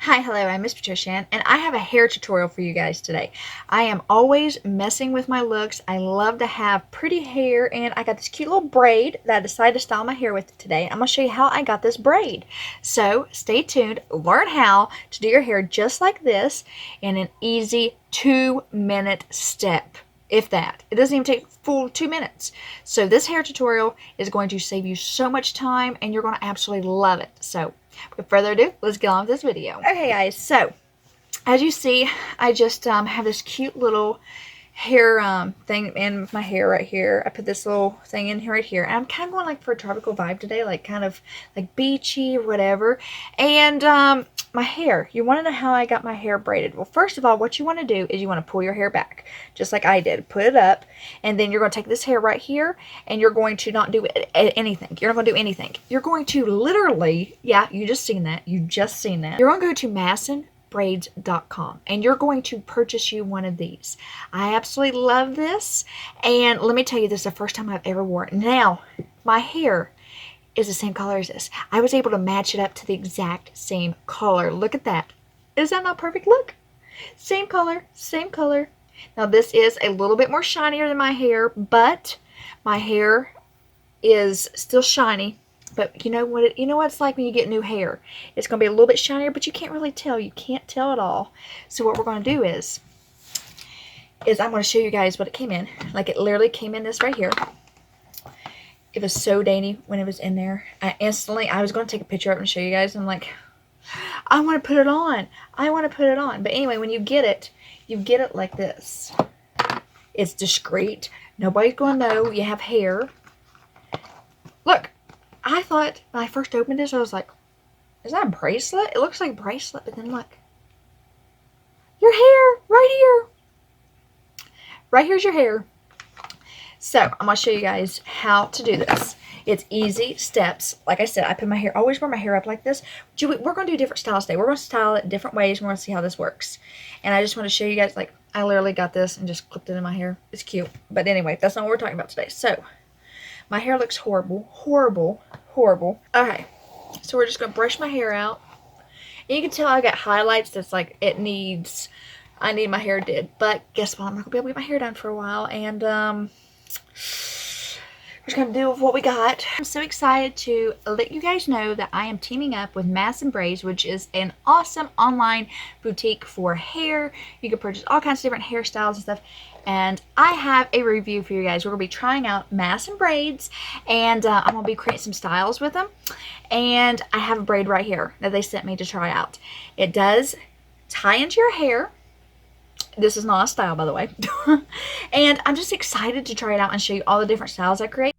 Hi, hello, I'm MzPatriciaAnn, and I have a hair tutorial for you guys today. I am always messing with my looks. I love to have pretty hair, and I got this cute little braid that I decided to style my hair with today. I'm going to show you how I got this braid. So stay tuned, learn how to do your hair just like this in an easy 2-minute step. If that. It doesn't even take full 2 minutes. So this hair tutorial is going to save you so much time, and you're going to absolutely love it. So without further ado, let's get on with this video. Okay guys, so as you see, I just have this cute little hair thing in my hair right here. I put this little thing in here right here, and I'm kind of going like for a tropical vibe today, like kind of like beachy or whatever. And my hair, you want to know how I got my hair braided? Well, first of all, what you want to do is you want to pull your hair back just like I did. Put it up, and then you're going to take this hair right here, and you're going to not do anything. You're not going to do anything. You're going to literally, yeah, you just seen that. You're going to go to MadisonBraids.com, and you're going to purchase you one of these. I absolutely love this, and let me tell you, this is the first time I've ever worn it. Now, my hair is the same color as this. I was able to match it up to the exact same color. Look at that. Is that not perfect? Look. Same color, same color. Now, this is a little bit more shinier than my hair, but my hair is still shiny. But you know what it's like when you get new hair. It's going to be a little bit shinier, but you can't really tell. You can't tell at all. So what we're going to do is I'm going to show you guys what it came in. Like, it literally came in this right here. It was so dainty when it was in there. I was going to take a picture of it and show you guys. I'm like, I want to put it on. I want to put it on. But anyway, when you get it like this. It's discreet. Nobody's going to know you have hair. Look. I thought when I first opened this, I was like, is that a bracelet? It looks like a bracelet, but then look. Your hair, right here. Right here's your hair. So, I'm going to show you guys how to do this. It's easy steps. Like I said, always wear my hair up like this. We're going to do different styles today. We're going to style it different ways. We're going to see how this works. And I just want to show you guys, like, I literally got this and just clipped it in my hair. It's cute. But anyway, that's not what we're talking about today. So, my hair looks horrible. Horrible. Horrible. Okay. So we're just going to brush my hair out. And you can tell I got highlights that's like I need my hair did. But guess what? I'm not going to be able to get my hair done for a while. And we're just going to deal with what we got. I'm so excited to let you guys know that I am teaming up with Madison Braids, which is an awesome online boutique for hair. You can purchase all kinds of different hairstyles and stuff. And I have a review for you guys. We're going to be trying out Madison braids, and I'm going to be creating some styles with them. And I have a braid right here that they sent me to try out. It does tie into your hair. This is not a style, by the way. And I'm just excited to try it out and show you all the different styles I create.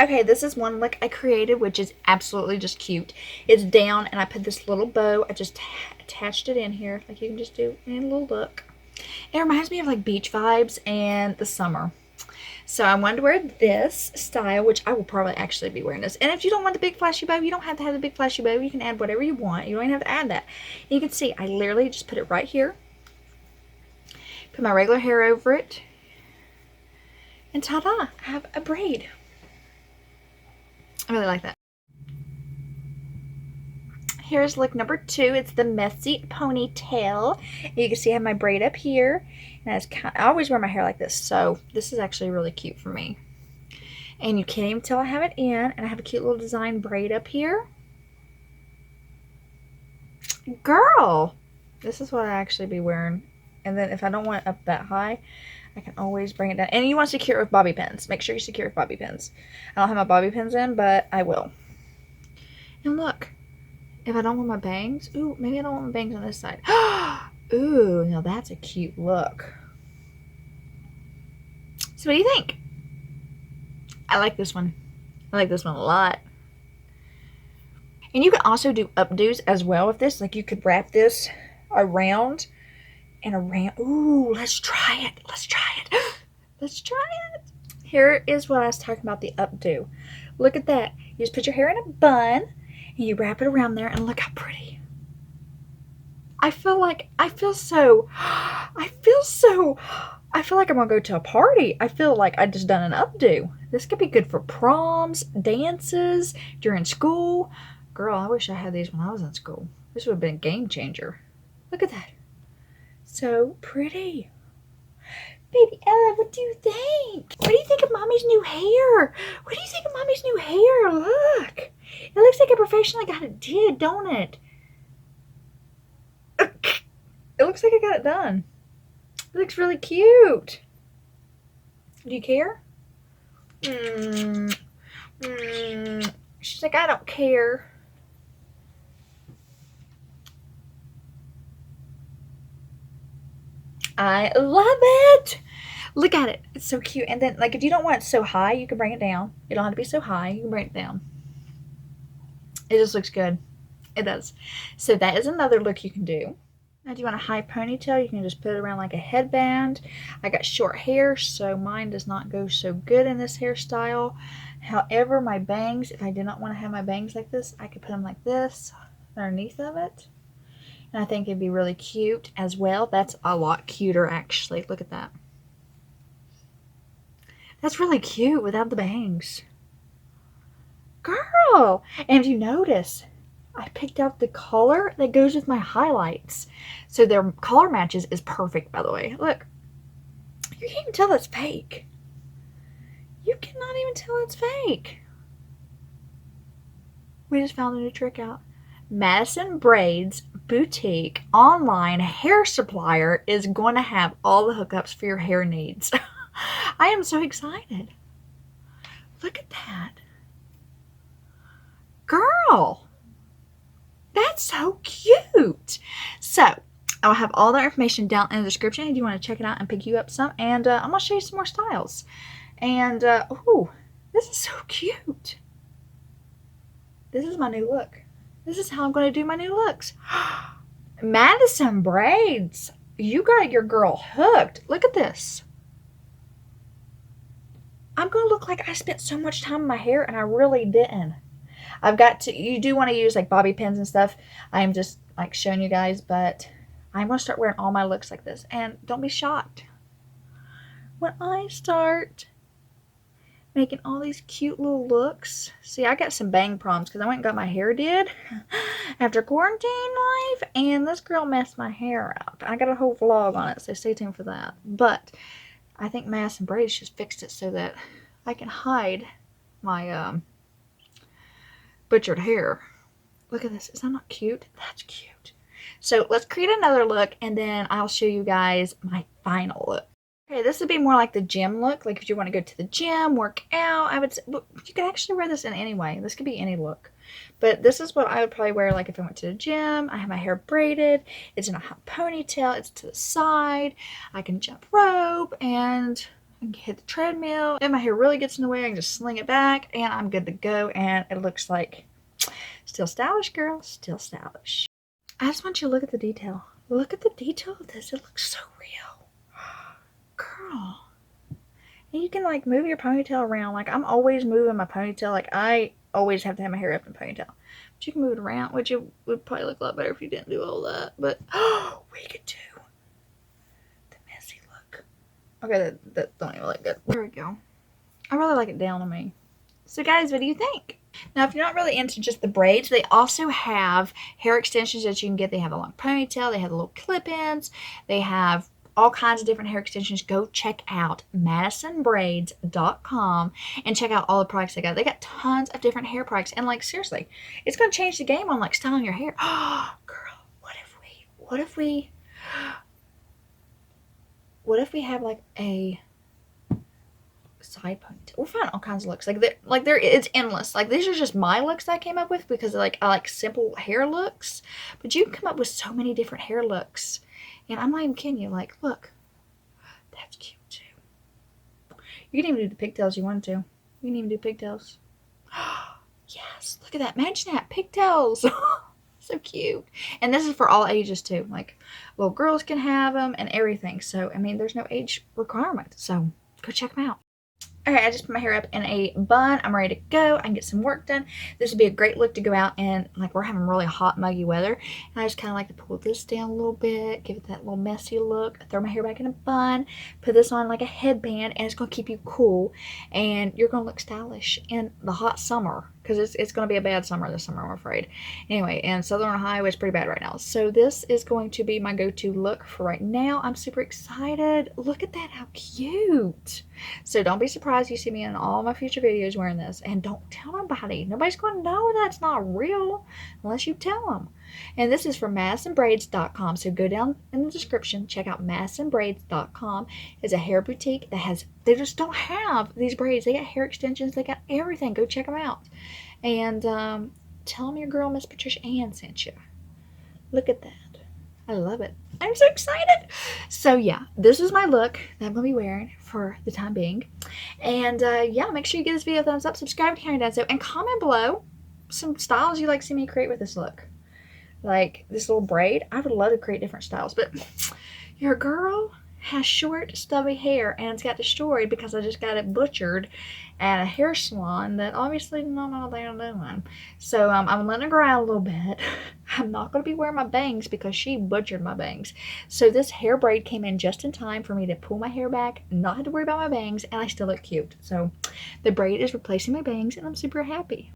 Okay, this is one look I created, which is absolutely just cute. It's down, and I put this little bow. I just attached it in here, like you can just do in a little look. It reminds me of like beach vibes and the summer. So I wanted to wear this style, which I will probably actually be wearing this. And if you don't want the big flashy bow, you don't have to have the big flashy bow. You can add whatever you want. You don't even have to add that. And you can see I literally just put it right here. Put my regular hair over it. And ta-da! I have a braid. I really like that. Here's look number 2. It's the messy ponytail. You can see I have my braid up here. And I always wear my hair like this, so this is actually really cute for me. And you can't even tell I have it in. And I have a cute little design braid up here. Girl! This is what I actually be wearing. And then if I don't want it up that high, I can always bring it down. And you want to secure it with bobby pins. Make sure you secure it with bobby pins. I don't have my bobby pins in, but I will. And look. If I don't want my bangs. Ooh, maybe I don't want my bangs on this side. Ooh, now that's a cute look. So what do you think? I like this one. I like this one a lot. And you can also do updos as well with this. Like you could wrap this around and around. Ooh, let's try it. Let's try it. Let's try it. Here is what I was talking about, the updo. Look at that. You just put your hair in a bun and you wrap it around there, and look how pretty. I feel like I'm gonna go to a party. I feel like I just done an updo. This could be good for proms, dances, during school. Girl, I wish I had these when I was in school. This would have been a game changer. Look at that. So pretty. Baby Ella, what do you think? What do you think of Mommy's new hair? What do you think of Mommy's new hair? Look. It looks like I professionally got it did, don't it? It looks like I got it done. It looks really cute. Do you care? She's like, I don't care. I love it. Look at it. It's so cute. And then, like, if you don't want it so high, you can bring it down. You don't have to be so high. You can bring it down. It just looks good. It does. So that is another look you can do. Now, if you want a high ponytail, you can just put it around like a headband. I got short hair, so mine does not go so good in this hairstyle. However, my bangs, if I did not want to have my bangs like this, I could put them like this underneath of it. And I think it'd be really cute as well. That's a lot cuter, actually. Look at that. That's really cute without the bangs. Girl! And if you notice, I picked out the color that goes with my highlights. So their color matches is perfect, by the way. Look. You can't even tell that's fake. You cannot even tell it's fake. We just found a new trick out. Madison Braids Boutique online hair supplier is going to have all the hookups for your hair needs. I am so excited. Look at that. Girl, that's so cute. So I'll have all the information down in the description if you want to check it out and pick you up some. And I'm going to show you some more styles. And, oh, this is so cute. This is my new look. This is how I'm going to do my new looks. Madison Braids. You got your girl hooked. Look at this. I'm going to look like I spent so much time in my hair and I really didn't. I've got to, you do want to use like bobby pins and stuff. I'm just like showing you guys, but I'm going to start wearing all my looks like this. And don't be shocked when I start making all these cute little looks. See, I got some bang proms because I went and got my hair did after quarantine life, and this girl messed my hair up. I got a whole vlog on it, so stay tuned for that. But I think Madison Braids just fixed it so that I can hide my butchered hair. Look at this. Is that not cute? That's cute. So let's create another look, and then I'll show you guys my final look. Okay, this would be more like the gym look. Like if you want to go to the gym, work out, I would say, but you could actually wear this in any way. This could be any look. But this is what I would probably wear like if I went to the gym. I have my hair braided. It's in a hot ponytail. It's to the side. I can jump rope and I can hit the treadmill. If my hair really gets in the way, I can just sling it back and I'm good to go. And it looks like still stylish, girl. Still stylish. I just want you to look at the detail. Look at the detail of this. It looks so real. Girl. And you can like move your ponytail around. Like I'm always moving my ponytail. Like I always have to have my hair up in a ponytail. But you can move it around, which it would probably look a lot better if you didn't do all that. But we could do the messy look. Okay, that don't even look good. There we go. I really like it down on me. So guys, what do you think? Now, if you're not really into just the braids, they also have hair extensions that you can get. They have a long ponytail. They have the little clip-ins. They have all kinds of different hair extensions. Go check out MadisonBraids.com and check out all the products they got. They got tons of different hair products. And like, seriously, it's going to change the game on like styling your hair. Oh, girl, what if we have like a side ponytail? We'll find all kinds of looks. It's endless. Like these are just my looks that I came up with because like I like simple hair looks. But you can come up with so many different hair looks. And I'm not even kidding you. Like, look. That's cute, too. You can even do the pigtails you want to. You can even do pigtails. Yes. Look at that. Imagine that. Pigtails. So cute. And this is for all ages, too. Like, little girls can have them and everything. So, I mean, there's no age requirement. So, go check them out. Okay, I just put my hair up in a bun. I'm ready to go. I can get some work done. This would be a great look to go out and, like, we're having really hot, muggy weather. And I just kind of like to pull this down a little bit, give it that little messy look, throw my hair back in a bun, put this on like a headband, and it's going to keep you cool. And you're going to look stylish in the hot summer, because it's going to be a bad summer this summer, I'm afraid. Anyway, and Southern Ohio is pretty bad right now. So this is going to be my go-to look for right now. I'm super excited. Look at that, how cute. So don't be surprised you see me in all my future videos wearing this. And don't tell nobody. Nobody's going to know that's not real unless you tell them. And this is from MadisonBraids.com. So go down in the description, check out MadisonBraids.com. It's a hair boutique that has, they just don't have these braids. They got hair extensions. They got everything. Go check them out. And tell them your girl, MzPatriciaAnn, sent you. Look at that. I love it. I'm so excited. So yeah, this is my look that I'm going to be wearing for the time being. And yeah, make sure you give this video a thumbs up, subscribe to Karen Does So, and comment below some styles you'd like to see me create with this look. Like this little braid. I would love to create different styles, but your girl has short, stubby hair, and it's got destroyed because I just got it butchered at a hair salon that obviously don't know what they're doing. So I'm letting it grow out a little bit. I'm not going to be wearing my bangs because she butchered my bangs. So this hair braid came in just in time for me to pull my hair back, not have to worry about my bangs, and I still look cute. So the braid is replacing my bangs, and I'm super happy.